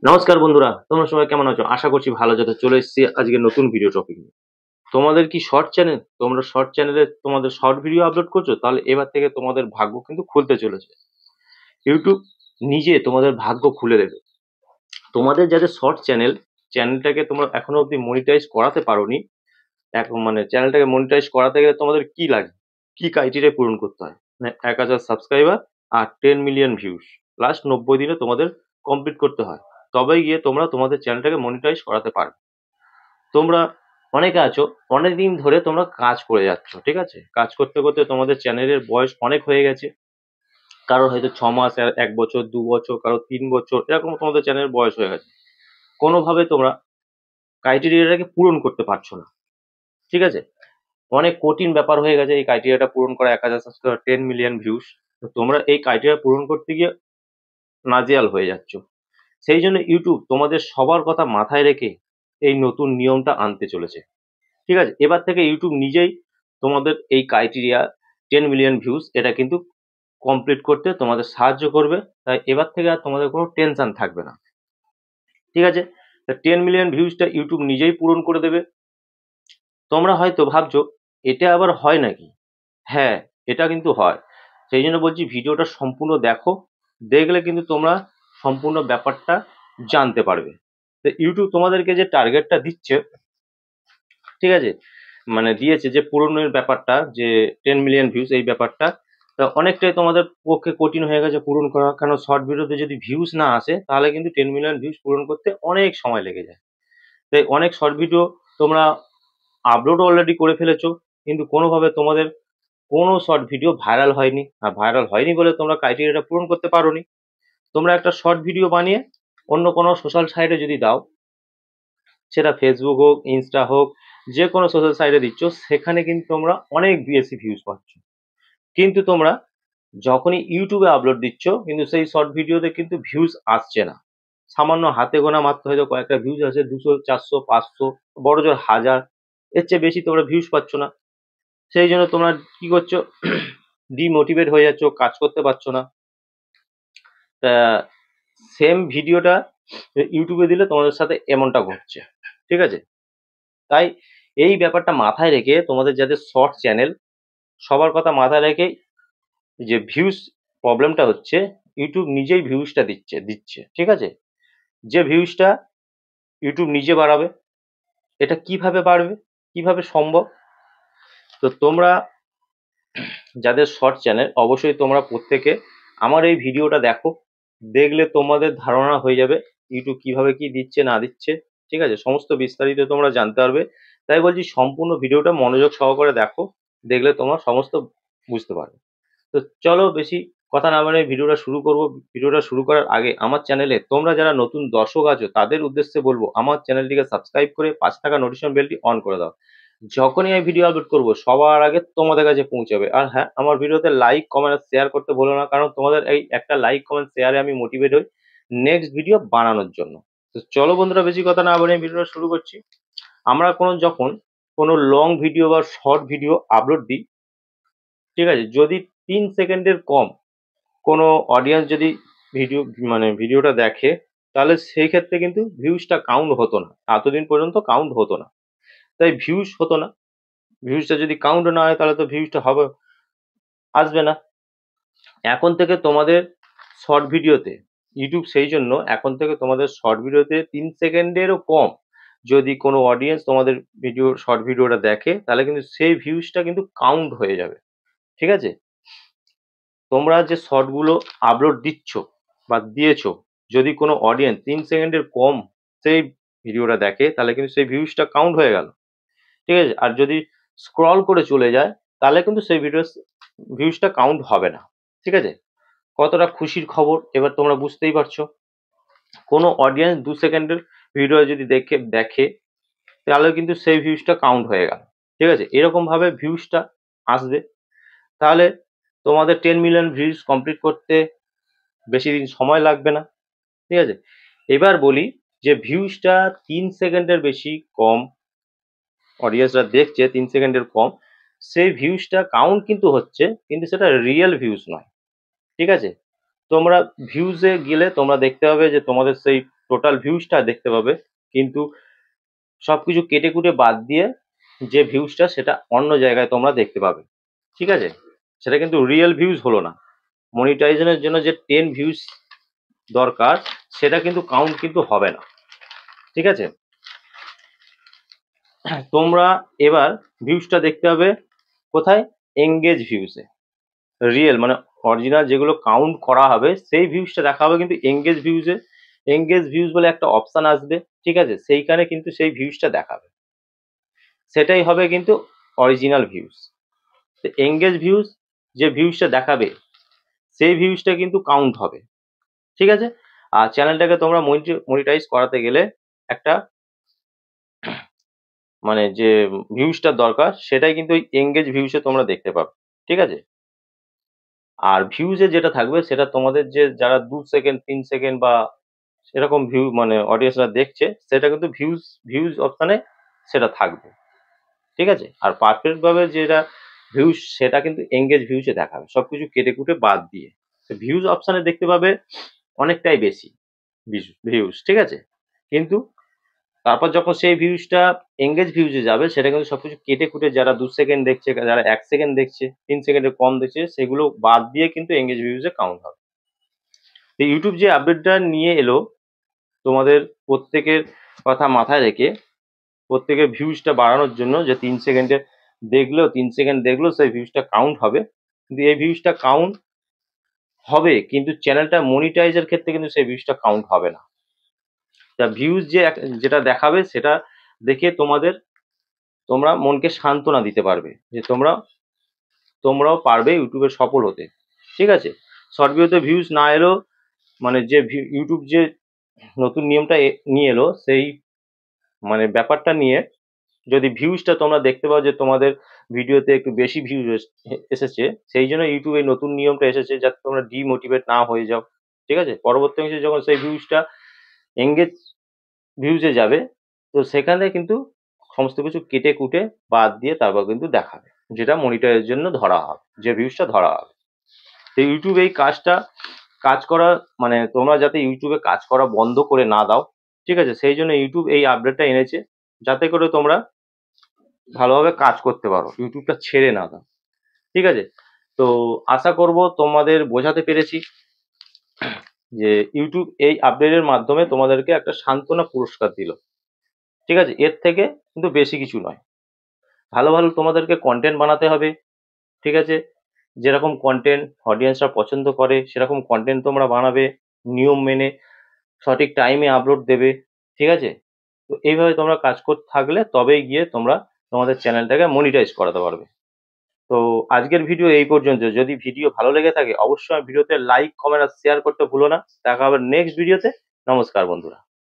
নমস্কার বন্ধুরা, তোমরা সবাই কেমন আছো? আশা করছি ভালো আছো। চলে এসেছি আজকে নতুন ভিডিও টপিক নিয়ে। তোমাদের কি শর্ট চ্যানেল? তোমরা শর্ট চ্যানেলে তোমাদের শর্ট ভিডিও আপলোড করছো? তাহলে এবার থেকে তোমাদের ভাগ্য কিন্তু খুলতে চলেছে। ইউটিউব নিজে তোমাদের ভাগ্য খুলে দেবে। তোমাদের যাদের শর্ট চ্যানেলটাকে তোমরা এখনো অবধি মনিটাইজ করাতে পারোনি, মানে চ্যানেলটাকে মনিটাইজ করাতে গেলে তোমাদের কি লাগে, কি ক্রাইটেরিয়া পূরণ করতে হয়? মানে 1000 সাবস্ক্রাইবার আর 10 মিলিয়ন ভিউজ লাস্ট 90 দিনে তোমাদের কমপ্লিট করতে হয়। তবেই গিয়ে তোমরা তোমাদের চ্যানেলটাকে মনিটাইজ করাতে পারবে। তোমরা অনেকে আছো, অনেকদিন ধরে তোমরা কাজ করে যাচ্ছ, ঠিক আছে? কাজ করতে করতে তোমাদের চ্যানেলের বয়স অনেক হয়ে গেছে। কারোর হয়তো 6 মাস, 1 বছর, 2 বছর, কারো 3 বছর, এরকম তোমাদের চ্যানেলের বয়স হয়ে গেছে। কোনোভাবে তোমরা ক্রাইটেরিয়াটাকে পূরণ করতে পারছো না, ঠিক আছে? অনেক কঠিন ব্যাপার হয়ে গেছে এই ক্রাইটেরিয়াটা পূরণ করা, 1000 সাবস্ক্রাইবার, 10 মিলিয়ন ভিউজ। তো তোমরা এই ক্রাইটেরিয়া পূরণ করতে গিয়ে নাজেহাল হয়ে যাচ্ছ। সেই জন্য ইউটিউব তোমাদের সবার কথা মাথায় রেখে এই নতুন নিয়মটা আনতে চলেছে, ঠিক আছে? এবার থেকে ইউটিউব নিজেই তোমাদের এই ক্রাইটেরিয়া 10 মিলিয়ন ভিউজ এটা কিন্তু কমপ্লিট করতে তোমাদের সাহায্য করবে। তাই এবার থেকে আর তোমাদের কোনো টেনশন থাকবে না, ঠিক আছে? তা 10 মিলিয়ন ভিউজটা ইউটিউব নিজেই পূরণ করে দেবে। তোমরা হয়তো ভাবছো এটা আবার হয় নাকি? হ্যাঁ, এটা কিন্তু হয়। সেই জন্য বলছি ভিডিওটা সম্পূর্ণ দেখো, দেখলে কিন্তু তোমরা সম্পূর্ণ ব্যাপারটা জানতে পারবে। তো ইউটিউব তোমাদেরকে যে টার্গেটটা দিচ্ছে, ঠিক আছে, মানে দিয়েছে যে পূরণের ব্যাপারটা, যে 10 মিলিয়ন ভিউজ এই ব্যাপারটা, তা অনেকটাই তোমাদের পক্ষে কঠিন হয়ে গেছে পূরণ করা। কারণ শর্ট ভিডিওতে যদি ভিউজ না আসে তাহলে কিন্তু 10 মিলিয়ন ভিউজ পূরণ করতে অনেক সময় লেগে যায়। তাই অনেক শর্ট ভিডিও তোমরা আপলোড অলরেডি করে ফেলেছো, কিন্তু কোনোভাবে তোমাদের কোনো শর্ট ভিডিও ভাইরাল হয়নি। আর ভাইরাল হয়নি বলে তোমরা ক্রাইটেরিয়াটা পূরণ করতে পারোনি। তোমরা একটা শর্ট ভিডিও বানিয়ে অন্য কোনো সোশ্যাল সাইটে যদি দাও, সেটা ফেসবুক হোক, ইনস্টা হোক, যে কোনো সোশ্যাল সাইটে দিচ্ছ, সেখানে কিন্তু তোমরা অনেক বেশি ভিউজ পাচ্ছ। কিন্তু তোমরা যখনই ইউটিউবে আপলোড দিচ্ছ, কিন্তু সেই শর্ট ভিডিওতে কিন্তু ভিউজ আসছে না। সামান্য হাতে গোনা মাত্র হয়তো কয়েকটা ভিউজ আছে, 200, 400, 500, বড় জোর 1000, এর চেয়ে বেশি তোমরা ভিউজ পাচ্ছ না। সেই জন্য তোমরা কি করছো, ডিমোটিভেট হয়ে যাচ্ছ, কাজ করতে পারছো না। তা সেম ভিডিওটা ইউটিউবে দিলে তোমাদের সাথে এমনটা ঘটছে, ঠিক আছে? তাই এই ব্যাপারটা মাথায় রেখে তোমাদের যাদের শর্ট চ্যানেল, সবার কথা মাথায় রেখে, যে ভিউজ প্রবলেমটা হচ্ছে, ইউটিউব নিজেই ভিউজটা দিচ্ছে, ঠিক আছে? যে ভিউজটা ইউটিউব নিজে বাড়াবে, এটা কিভাবে বাড়বে, কিভাবে সম্ভব? তো তোমরা যাদের শর্ট চ্যানেল, অবশ্যই তোমরা প্রত্যেকে আমার এই ভিডিওটা দেখো, দেখলে তোমাদের ধারণা হয়ে যাবে ইউটিউব কিভাবে কি দিচ্ছে না দিচ্ছে, ঠিক আছে? সমস্ত বিস্তারিত তোমরা জানতে পারবে। তাই বলছি সম্পূর্ণ ভিডিওটা মনোযোগ সহকারে দেখো, দেখলে তোমরা সমস্ত বুঝতে পারবে। তো চলো বেশি কথা না বাড়িয়ে ভিডিওটা শুরু করব। ভিডিওটা শুরু করার আগে আমার চ্যানেলে তোমরা যারা নতুন দর্শক আছো তাদের উদ্দেশ্যে বলবো, আমার চ্যানেলটিকে সাবস্ক্রাইব করে পাশে থাকা নোটিফিকেশন বেলটি অন করে দাও। যখনই আমি ভিডিও আপলোড করব সবার আগে তোমাদের কাছে পৌঁছাবে। আর হ্যাঁ, আমার ভিডিওতে লাইক, কমেন্ট আর শেয়ার করতে ভুলো না, কারণ তোমাদের এই একটা লাইক, কমেন্ট, শেয়ারে আমি মোটিভেট হই নেক্সট ভিডিও বানানোর জন্য। তো চলো বন্ধুরা, বেশি কথা না বাড়িয়ে ভিডিওটা শুরু করছি। আমরা যখন কোনো লং ভিডিও বা শর্ট ভিডিও আপলোড দিই, ঠিক আছে, যদি 3 সেকেন্ডের কম কোনো অডিয়েন্স যদি ভিডিও মানে ভিডিওটা দেখে, তাহলে সেই ক্ষেত্রে কিন্তু ভিউজটা কাউন্ট হতো না। এতদিন পর্যন্ত কাউন্ট হতো না, তাই ভিউজ হতো না। ভিউজটা যদি কাউন্ট না হয় তাহলে তো ভিউজটা হবে, আসবে না। এখন থেকে তোমাদের শর্ট ভিডিওতে, ইউটিউব সেই জন্য এখন থেকে তোমাদের শর্ট ভিডিওতে 3 সেকেন্ডেরও কম যদি কোনো অডিয়েন্স তোমাদের শর্ট ভিডিওটা দেখে, তাহলে কিন্তু সেই ভিউজটা কিন্তু কাউন্ট হয়ে যাবে, ঠিক আছে? তোমরা যে শর্টগুলো আপলোড দিচ্ছ বা দিয়েছো, যদি কোনো অডিয়েন্স 3 সেকেন্ডের কম সেই ভিডিওটা দেখে, তাহলে কিন্তু সেই ভিউজটা কাউন্ট হয়ে গেল, ঠিক আছে? আর যদি স্ক্রল করে চলে যায়, তাহলে কিন্তু সেই ভিউজটা কাউন্ট হবে না, ঠিক আছে? কতটা খুশির খবর এবার তোমরা বুঝতেই পারছো। কোনো অডিয়েন্স 2 সেকেন্ডের ভিডিও যদি দেখে, তাহলে কিন্তু সেই ভিউজটা কাউন্ট হয়ে গেল, ঠিক আছে? এরকম ভাবে ভিউজটা আসবে। তাহলে তোমাদের 10 মিলিয়ন ভিউজ কমপ্লিট করতে বেশি দিন সময় লাগবে না, ঠিক আছে? এবার বলি যে ভিউজটা 3 সেকেন্ডের বেশি কম, অডিয়েন্সরা দেখছে 3 সেকেন্ডের কম, সেই ভিউজটা কাউন্ট কিন্তু হচ্ছে, কিন্তু সেটা রিয়েল ভিউজ নয়, ঠিক আছে? তোমরা ভিউজে গেলে তোমরা দেখতে পাবে যে তোমাদের সেই টোটাল ভিউজটা দেখতে পাবে, কিন্তু সবকিছু কেটে কুটে বাদ দিয়ে যে ভিউজটা সেটা অন্য জায়গায় তোমরা দেখতে পাবে। ঠিক আছে, সেটা কিন্তু রিয়েল ভিউজ হলো না। মনিটাইজেশনের জন্য যে 10 ভিউজ দরকার সেটা কিন্তু কাউন্ট কিন্তু হবে না। ঠিক আছে, তোমরা এবার ভিউজটা দেখতে হবে কোথায়? এঙ্গেজ ভিউজে। রিয়েল মানে অরিজিনাল যেগুলো কাউন্ট করা হবে সেই ভিউজটা দেখা হবে কিন্তু এঙ্গেজ ভিউজে। এঙ্গেজ ভিউজ বলে একটা অপশন আসবে, ঠিক আছে, সেইখানে কিন্তু সেই ভিউজটা দেখাবে, সেটাই হবে কিন্তু অরিজিনাল ভিউজ। তো এঙ্গেজ ভিউজ যে ভিউজটা দেখাবে সেই ভিউজটা কিন্তু কাউন্ট হবে। ঠিক আছে, আর চ্যানেলটাকে তোমরা মনিটাইজ করাতে গেলে একটা মানে যে ভিউজটা দরকার সেটাই কিন্তু ওই এঙ্গেজ ভিউজে তোমরা দেখতে পাবে। ঠিক আছে, আর ভিউজে যেটা থাকবে সেটা তোমাদের যে যারা 2 সেকেন্ড 3 সেকেন্ড বা এরকম ভিউ মানে অডিয়েন্সরা দেখছে সেটা কিন্তু ভিউজ অপশানে সেটা থাকবে। ঠিক আছে, আর পারফেক্ট ভাবে যেটা ভিউজ সেটা কিন্তু এঙ্গেজ ভিউজে দেখাবে, সবকিছু কেটে কুটে বাদ দিয়ে। ভিউজ অপশানে দেখতে পাবে অনেকটাই বেশি ভিউজ। ঠিক আছে, কিন্তু তারপর যখন সেই ভিউজটা এঙ্গেজ ভিউজে যাবে সেটা কিন্তু সবকিছু কেটে কুটে যারা 2 সেকেন্ড দেখছে, যারা 1 সেকেন্ড দেখছে, 3 সেকেন্ডের কম দেখছে, সেগুলো বাদ দিয়ে কিন্তু এঙ্গেজ ভিউজে কাউন্ট হবে। তো ইউটিউব যে আপডেটটা নিয়ে এলো তোমাদের প্রত্যেকের কথা মাথায় রেখে প্রত্যেকের ভিউজটা বাড়ানোর জন্য, যে 3 সেকেন্ডে দেখলো 3 সেকেন্ড দেখলো সেই ভিউজটা কাউন্ট হবে, কিন্তু এই ভিউজটা কাউন্ট হবে কিন্তু চ্যানেলটা মনিটাইজের ক্ষেত্রে কিন্তু সেই ভিউজটা কাউন্ট হবে না। তা ভিউজ যেটা দেখাবে সেটা দেখে তোমরা মনকে সান্ত্বনা দিতে পারবে যে তোমরাও পারবে ইউটিউবে সফল হতে। ঠিক আছে, শর্ট ভিডিওতে ভিউজ না এলেও মানে যে ইউটিউব যে নতুন নিয়মটা নিয়ে এলো সেই মানে ব্যাপারটা নিয়ে যদি ভিউজটা তোমরা দেখতে পাও যে তোমাদের ভিডিওতে একটু বেশি ভিউজ এসেছে, সেই জন্য ইউটিউব এই নতুন নিয়মটা এসেছে যাতে তোমরা ডিমোটিভেট না হয়ে যাও। ঠিক আছে, পরবর্তী অংশে যখন সেই ভিউজটা এঙ্গেজ ভিউজে যাবে তো সেখানে কিন্তু সমস্ত কিছু কেটে কুটে বাদ দিয়ে তারপর কিন্তু দেখাবে যেটা মনিটরের জন্য ধরা হবে, যে ভিউজটা ধরা হবে। তো ইউটিউব এই কাজ করা মানে তোমরা যাতে ইউটিউবে কাজ করা বন্ধ করে না দাও। ঠিক আছে, সেই জন্য ইউটিউব এই আপডেটটা এনেছে যাতে করে তোমরা ভালোভাবে কাজ করতে পারো, ইউটিউবটা ছেড়ে না দাও। ঠিক আছে, তো আশা করব তোমাদের বোঝাতে পেরেছি যে ইউটিউব এই আপডেটের মাধ্যমে তোমাদেরকে একটা সান্ত্বনা পুরস্কার দিল। ঠিক আছে, এর থেকে কিন্তু বেশি কিছু নয়। ভালো ভালো তোমাদেরকে কন্টেন্ট বানাতে হবে। ঠিক আছে, যেরকম কন্টেন্ট অডিয়েন্সরা পছন্দ করে সেরকম কন্টেন্ট তোমরা বানাবে, নিয়ম মেনে সঠিক টাইমে আপলোড দেবে। ঠিক আছে, তো এইভাবে তোমরা কাজ করতে থাকলে তবেই গিয়ে তোমরা তোমাদের চ্যানেলটাকে মনিটাইজ করাতে পারবে। তো আজকের ভিডিও এই পর্যন্ত। যদি ভিডিও ভালো লেগে থাকে অবশ্যই ভিডিওতে লাইক কমেন্ট আর শেয়ার করতে ভুলো না। দেখা হবে নেক্সট ভিডিওতে। নমস্কার বন্ধুরা।